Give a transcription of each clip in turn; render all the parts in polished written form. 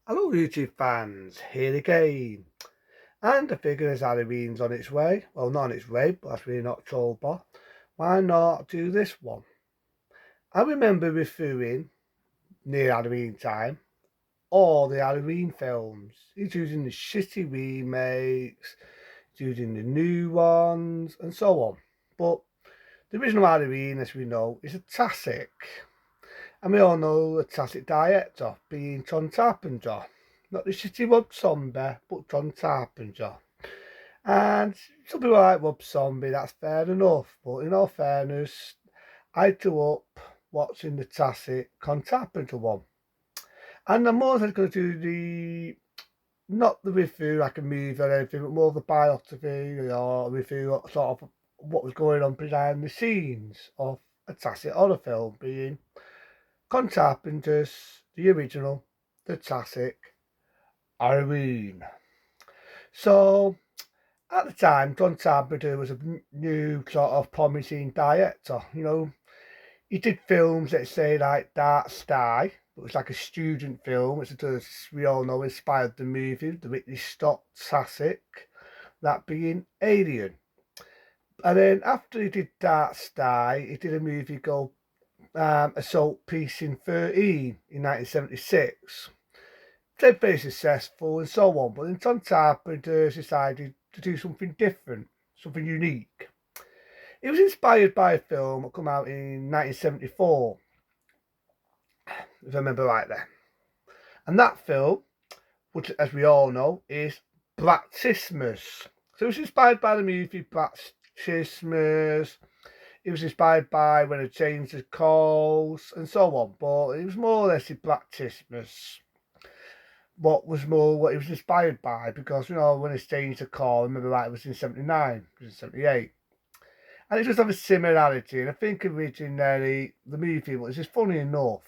Hello YouTube fans, here again. And I figure as Halloween's on its way, well not on its way, but that's really in October, why not do this one? I remember reviewing, near Halloween time, all the Halloween films. He's using the shitty remakes, he's using the new ones, and so on. But the original Halloween, as we know, is a classic. And we all know the classic director being John Carpenter. Not the shitty Rob Zombie, but John Carpenter. And some people like Rob Zombie, that's fair enough. But in all fairness, I grew up watching the classic John Carpenter one. And I'm more than going to do not the review like a movie or anything, but more of the biography or review sort of what was going on behind the scenes of a classic horror film, being John Carpenter's, the original, the classic, Halloween. So, at the time, John Carpenter was a new sort of promising director. He did films, let's say, like Dark Sky. It was like a student film, which, as we all know, inspired the movie, the Ridley Scott classic, that being Alien. And then after he did Dark Sky, he did a movie called Assault Precinct 13 in 1976. They're very successful and so on, but then John Carpenter decided to do something different, something unique. It was inspired by a film that came out in 1974, if I remember rightly. And that film, which, as we all know, is Baptismus. So it was inspired by the movie Baptismus. It was inspired by When a Stranger Calls and so on, but it was more or less a Baptismus. What was more what it was inspired by, because when a stranger call, remember right, it was in 79, it was in 78. And it does have a similarity, and I think originally the movie was just funny enough.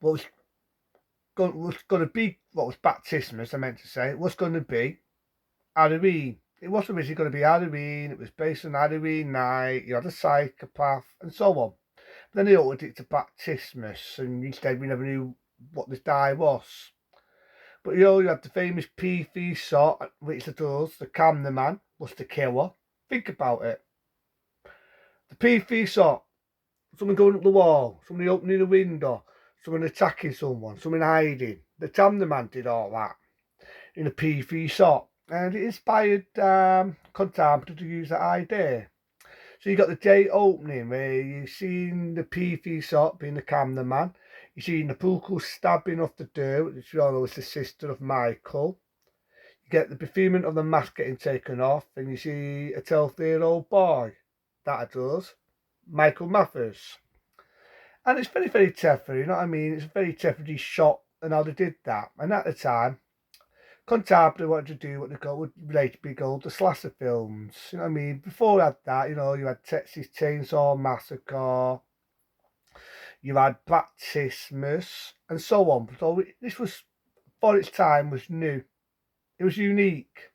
What was going to be, what was Baptismus, I meant to say, it was going to be Halloween. It wasn't originally going to be Halloween, it was based on Halloween night, you had a psychopath, and so on. But then they altered it to Baptismus, and instead we never knew what this guy was. But you had the famous P.V. shot, which it does, the cameraman was the killer. Think about it. The P.V. shot, someone going up the wall, somebody opening a window, someone attacking someone, someone hiding. The cameraman did all that in a P.V. shot. And it inspired Contamper to use that idea. So you got the day opening where you've seen the P.V. shot being the cameraman. You've seen the Pukel stabbing off the door, which we all know is the sister of Michael. Get the fulfillment of the mask getting taken off, and you see a 12-year-old boy. That it does. Michael Mathers. And it's very, very clever, you know what I mean? It's a very cleverly shot and how they did that. And at the time, Contably wanted to do what they call would later be called the slasher films. You know what I mean? Before that, you had Texas Chainsaw Massacre, you had Baptismus, and so on. So this was, for its time, was new. It was unique.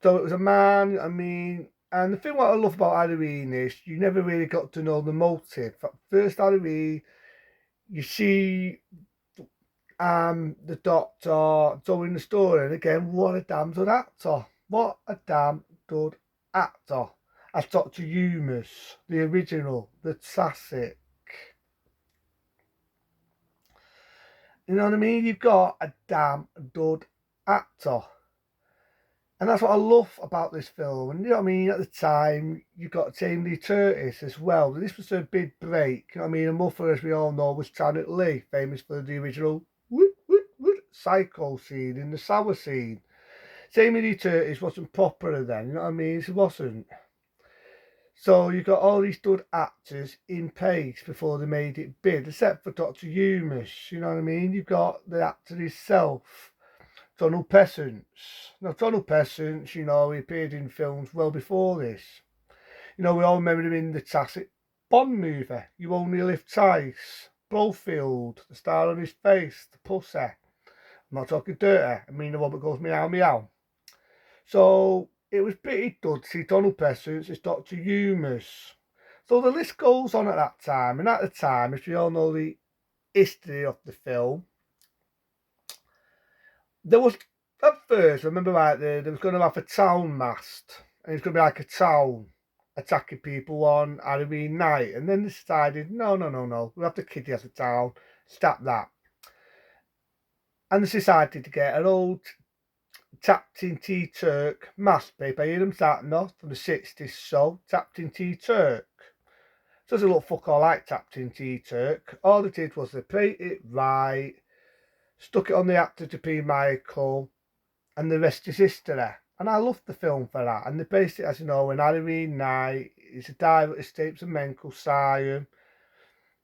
So it was a man, I mean, and the thing what I love about Halloween is you never really got to know the motive. First Halloween, you see the doctor telling the story, and again, what a damn good actor. What a damn good actor. As Dr. Humus, the original, the classic. You know what I mean? You've got a damn good actor. And that's what I love about this film. And you know what I mean? At the time, you got Jamie Lee Curtis as well. This was a big break. You know what I mean? And Muffer, as we all know, was Janet Leigh, famous for the original psycho scene in the sour scene. Jamie Lee Curtis wasn't popular then, you know what I mean? She wasn't. So you got all these good actors in place before they made it big, except for Dr. Humus, you know what I mean? You've got the actor himself. Donald Pleasence. Now, Donald Pleasence, he appeared in films well before this. We all remember him in the classic Bond movie, You Only Live Twice. Blofeld, the star on his face, the pussy. I'm not talking dirty, I mean the one that goes meow meow. So, it was pretty good to see Donald Pleasence as Dr. Humus. So the list goes on at that time, and at the time, as we all know the history of the film, There was, at first, I remember right there was going to have a town mast, and it was going to be like a town attacking people on Halloween night, and then they decided, no, no, no, no, we'll have the kiddie as a town, stop that. And they decided to get an old Captain T Turk mast paper. I hear them starting off from the 60s, so Captain T Turk. So doesn't look fuck all like Captain T Turk. All they did was they played it right, stuck it on the actor to be Michael, and the rest is history. And I loved the film for that. And they based it, as you know, in Halloween night. It's a dive that escapes a mental asylum.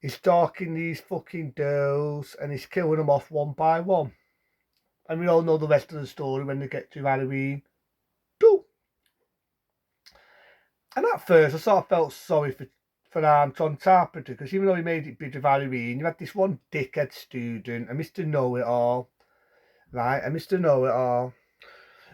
He's stalking these fucking girls and he's killing them off one by one. And we all know the rest of the story when they get to Halloween. And at first, I sort of felt sorry for John Carpenter, because even though he made it big of Halloween, you had this one dickhead student, a Mr. Know-It-All, right? A Mr. Know-It-All.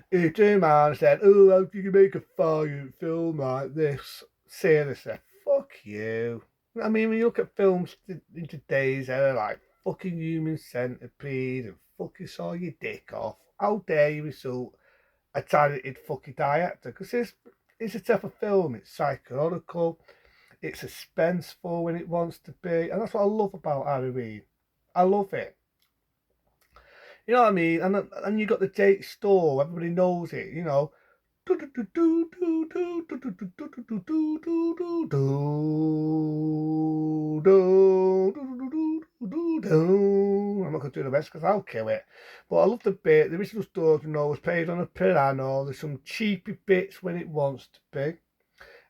He turned around and said, oh, how can you make a violent film like this? Seriously, fuck you. I mean, when you look at films in today's era, like fucking Human Centipede and fucking Saw Your Dick Off, how dare you insult a talented fucking director? Because it's a type of film, it's psychological, it's suspenseful when it wants to be, and that's what I love about Halloween. I love it. You know what I mean? And you got the Jake Store, everybody knows it, you know. I'm not going to do the rest because I'll kill it. But I love the bit. The original Stores, you know, was played on a piano. There's some cheapy bits when it wants to be.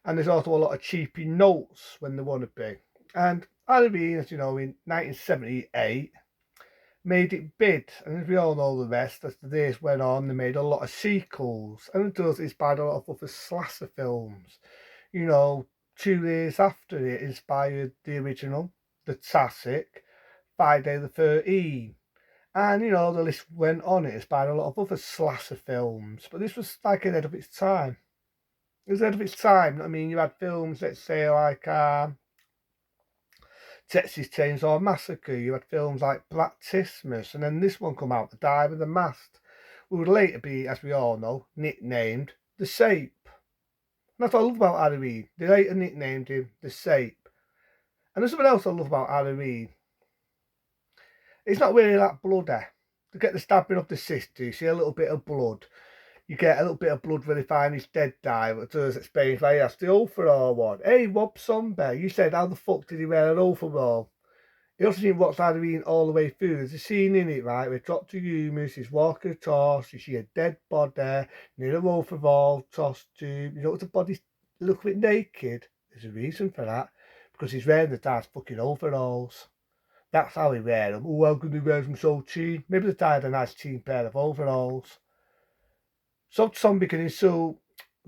And there's also a lot of cheapy notes when they want to be. And Halloween, as you know, in 1978, made it big, and as we all know the rest, as the days went on, they made a lot of sequels, and it does inspired a lot of other slasher films. You know, 2 years after it inspired the original, the classic, Friday the 13th. And, you know, the list went on, it inspired a lot of other slasher films, but this was like ahead of its time. It was ahead of its time. I mean, you had films, let's say, like Texas Chainsaw Massacre, you had films like Black Christmas, and then this one come out, The Dive of the Mast, who would later be, as we all know, nicknamed The Sape. And that's what I love about Halloween. They later nicknamed him The Sape. And there's something else I love about Halloween. It's not really that bloody. To get the stabbing of the sister, you see a little bit of blood. You get a little bit of blood when they find his dead guy, but does explain why he has the overall one. Hey, Rob Zombie, you said how the fuck did he wear an overall? You also didn't watch Halloween all the way through. There's a scene in it, right, where Dr. Loomis is walking across, you see a dead body, near a overall, costume. You know, the body look a bit naked. There's a reason for that. Because he's wearing the dad's fucking overalls. That's how he wear them. Oh, how could he wear them so cheap? Maybe the dad had a nice cheap pair of overalls. So zombie can insult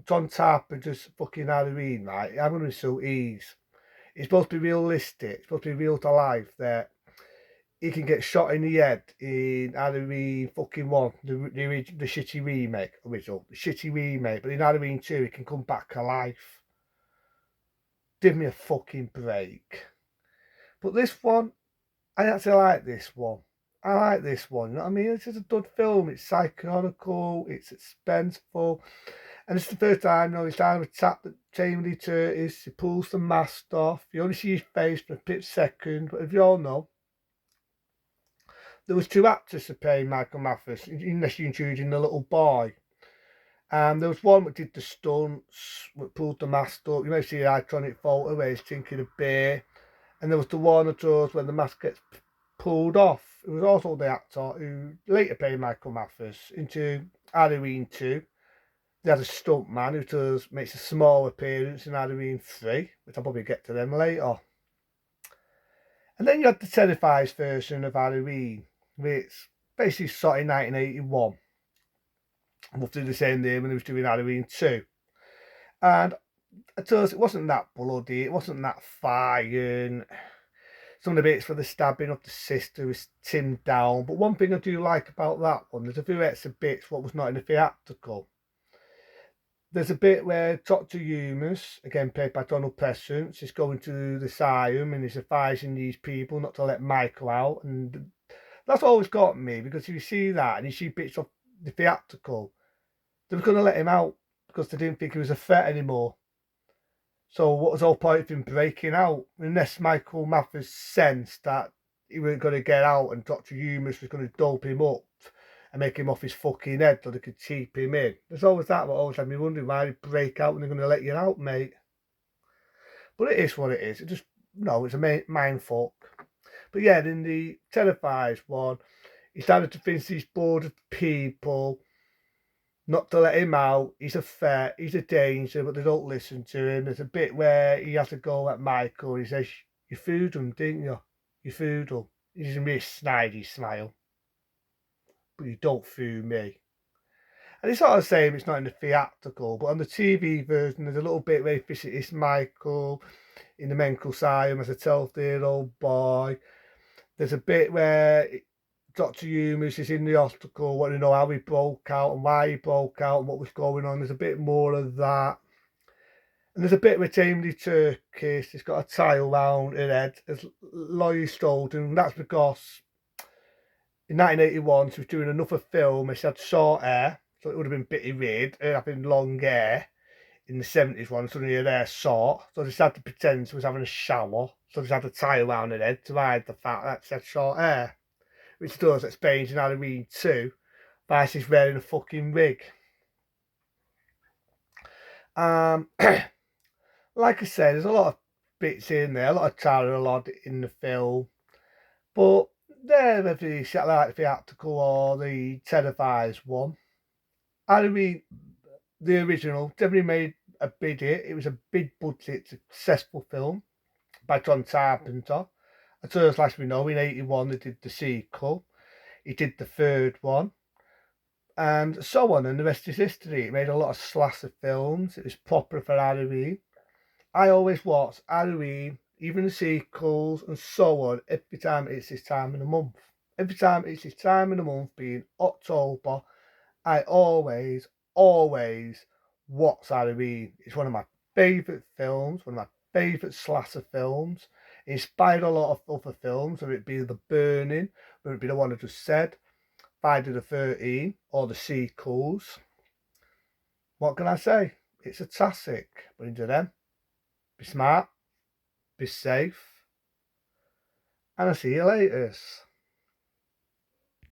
John Carpenter's fucking Halloween, right? I'm going to insult Ease. It's supposed to be realistic. It's supposed to be real to life that he can get shot in the head in Halloween fucking 1, the shitty remake, original, the shitty remake, but in Halloween 2 he can come back alive. Give me a fucking break. But this one, I actually like this one. I like this one, you know what I mean? It's just a good film, it's psychological, it's suspenseful. And it's the first time, you know, he's trying to attack the Jamie Lee Curtis, he pulls the mask off, you only see his face for a split second, but if you all know, there was 2 actors to play Michael Mathis, unless you're including the little boy. There was one that did the stunts, that pulled the mask up. You may see the iconic photo where he's drinking a beer. And there was the one that does when the mask gets pulled off. It was also the actor who later played Michael Mathis into Halloween 2. They had a stunt man who makes a small appearance in Halloween 3, which I'll probably get to them later. And then you had the televised version of Halloween, which basically started in 1981. Roughly the same day when he was doing Halloween 2. And I told us it wasn't that bloody, it wasn't that fire. Some of the bits for the stabbing of the sister was timmed down. But one thing I do like about that one, there's a few extra bits what was not in the theatrical. There's a bit where Dr. Loomis, again played by Donald Pleasence, is going to the asylum and he's advising these people not to let Michael out. And That's always got me, because if you see that and you see bits of the theatrical, they were going to let him out because they didn't think he was a threat anymore. So what was the whole point of him breaking out? Unless Michael Mathers sensed that he wasn't going to get out and Dr. Humus was going to dope him up and make him off his fucking head so they could keep him in. There's always that, but always had me wondering why he'd break out when they're going to let you out, mate. But it is what it is. It just, no, it's a mind fuck. But yeah, in the Terrifies one, he started to think he's bored of people, not to let him out. He's a threat, he's a danger, but they don't listen to him. There's a bit where he has to go at Michael. He says, "You fooled him, didn't you? You fooled him." He's a really snidey smile. "But you don't fool me." And it's sort of the same, it's not in the theatrical, but on the TV version, there's a little bit where he visits Michael in the mental asylum as a 12-year-old boy. There's a bit where Dr. Humus is in the hospital, wanting to know how he broke out and why he broke out and what was going on. There's a bit more of that. And there's a bit with Jamie Lee Curtis. It's got a tile round her head as Laurie Strode, and that's because in 1981 she was doing another film and she had short hair, so it would have been bitty weird, her having long hair in the 70s one, suddenly her hair short, so they just had to pretend she was having a shower, so they just had a tile round her head to hide the fact that she had short hair. Which does explain in Halloween 2 why she's wearing a fucking wig. Like I said, there's a lot of bits in there, a lot of Tara Lod in the film, but they're whether you like the theatrical or the Terrifies one. Halloween, the original, definitely made a big hit. It was a big budget, successful film by John Carpenter. As we know, in 81 they did the sequel. He did the third one, and so on, and the rest is history. It made a lot of slasher films. It was proper for Halloween. I always watch Halloween, even the sequels, and so on, every time it's this time of the month. Every time it's this time of the month, being October, I always watch Halloween. It's one of my favourite films, one of my favourite slasher films. It inspired a lot of other films, whether it be The Burning, whether it be the one I just said, Friday the 13th, or the sequels. What can I say? It's a classic. But into them, be smart, be safe, and I'll see you later.